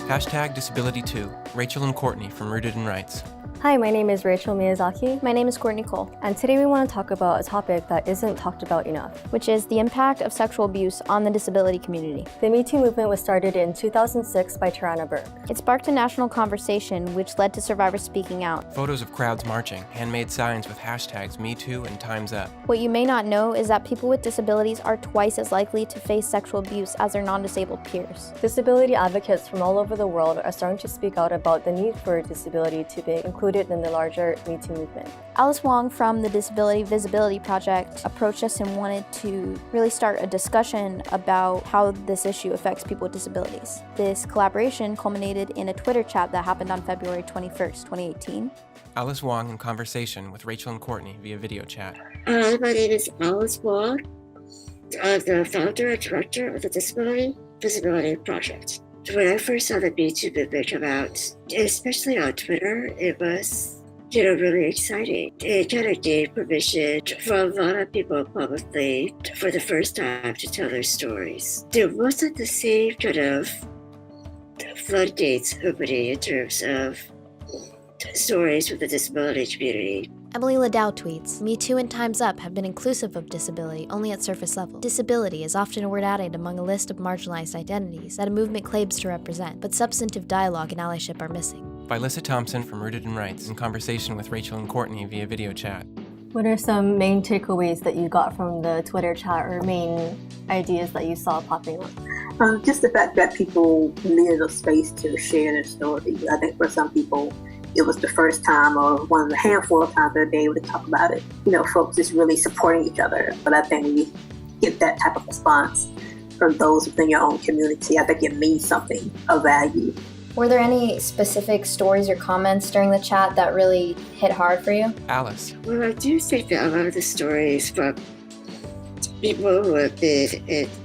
#disability2, Rachel and Courtney from Rooted in Rights. Hi, my name is Rachel Miyazaki. My name is Courtney Cole. And today we want to talk about a topic that isn't talked about enough, which is the impact of sexual abuse on the disability community. The Me Too movement was started in 2006 by Tarana Burke. It sparked a national conversation which led to survivors speaking out. Photos of crowds marching, handmade signs with hashtags #MeToo and Time's Up. What you may not know is that people with disabilities are twice as likely to face sexual abuse as their non-disabled peers. Disability advocates from all over the world are starting to speak out about the need for disability to be included in the larger Me Too movement. Alice Wong from the Disability Visibility Project approached us and wanted to really start a discussion about how this issue affects people with disabilities. This collaboration culminated in a Twitter chat that happened on February 21st, 2018. Alice Wong in conversation with Rachel and Courtney via video chat. My name is Alice Wong. I'm the founder and director of the Disability Visibility Project. When I first saw the Me Too movement come out, especially on Twitter, it was really exciting. It kind of gave permission for a lot of people publicly for the first time to tell their stories. There wasn't the same kind of floodgates opening in terms of stories from the disability community. Emily Ladow tweets, Me Too and Time's Up have been inclusive of disability only at surface level. Disability is often a word added among a list of marginalized identities that a movement claims to represent, but substantive dialogue and allyship are missing. By Lissa Thompson from Rooted in Rights in conversation with Rachel and Courtney via video chat. What are some main takeaways that you got from the Twitter chat or main ideas that you saw popping up? Just the fact that people needed a space to share their story. I think for some people, it was the first time or one of the handful of times they'd be able to talk about it. Folks just really supporting each other. But I think when you get that type of response from those within your own community, I think it means something of value. Were there any specific stories or comments during the chat that really hit hard for you? Alice. Well, I do think that a lot of the stories from people who have been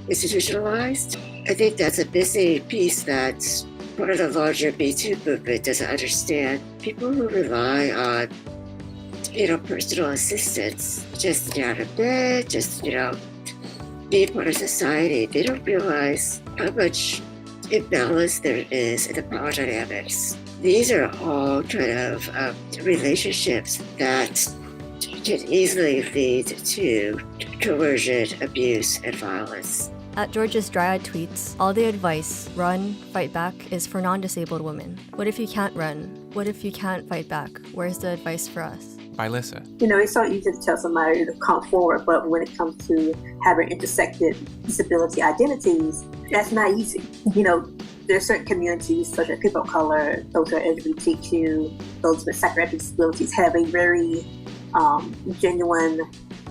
institutionalized, I think that's a missing piece that's part of the larger Me Too movement doesn't understand. People who rely on, personal assistance, just to get out of bed, just, be part of society, they don't realize how much imbalance there is in the power dynamics. These are all kind of relationships that can easily lead to coercion, abuse, and violence. At George's Dryad tweets, all the advice, run, fight back, is for non-disabled women. What if you can't run? What if you can't fight back? Where's the advice for us? By Lissa. It's so easy to tell somebody to come forward, but when it comes to having intersected disability identities, that's not easy. There are certain communities, such as people of color, those who are LGBTQ, those with psychiatric disabilities, have a very genuine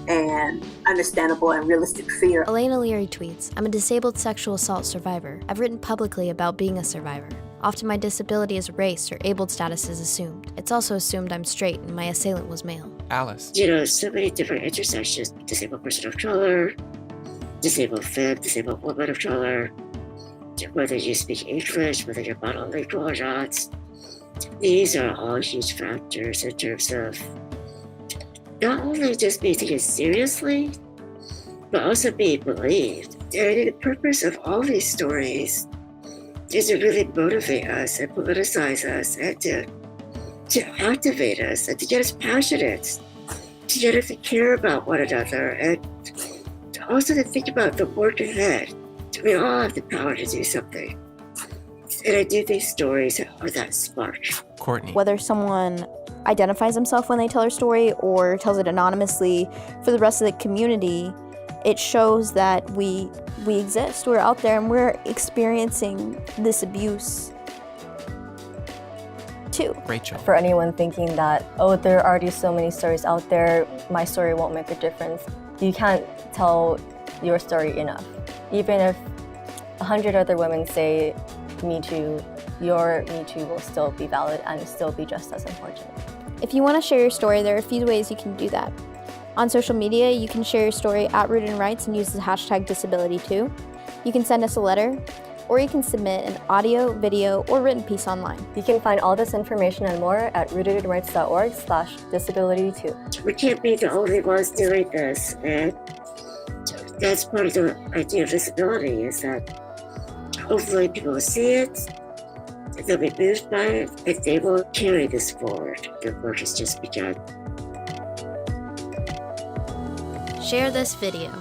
and understandable and realistic fear. Elena Leary tweets, I'm a disabled sexual assault survivor. I've written publicly about being a survivor. Often my disability is race or abled status is assumed. It's also assumed I'm straight and my assailant was male. Alice. So many different intersections, disabled person of color, disabled femme, disabled woman of color, whether you speak English, whether you're monolingual or not. These are all huge factors in terms of not only just being taken seriously, but also being believed. And the purpose of all these stories is to really motivate us and politicize us and to activate us and to get us passionate, to get us to care about one another and also to think about the work ahead. We all have the power to do something. And I do think stories are that spark. Courtney. Whether someone identifies themselves when they tell their story or tells it anonymously, for the rest of the community, it shows that we exist, we're out there, and we're experiencing this abuse too. Rachel. For anyone thinking that, there are already so many stories out there, my story won't make a difference, you can't tell your story enough. Even if 100 other women say Me Too, your Me Too will still be valid and still be just as important. If you want to share your story, there are a few ways you can do that. On social media, you can share your story at Rooted in Rights and use the hashtag disability2. You can send us a letter, or you can submit an audio, video, or written piece online. You can find all this information and more at rootedinrights.org/disability2. We can't be the only ones doing this, and that's part of the idea of disability, is that hopefully people will see it, They'll be moved by it, but they will carry this forward. The work has just begun. Share this video.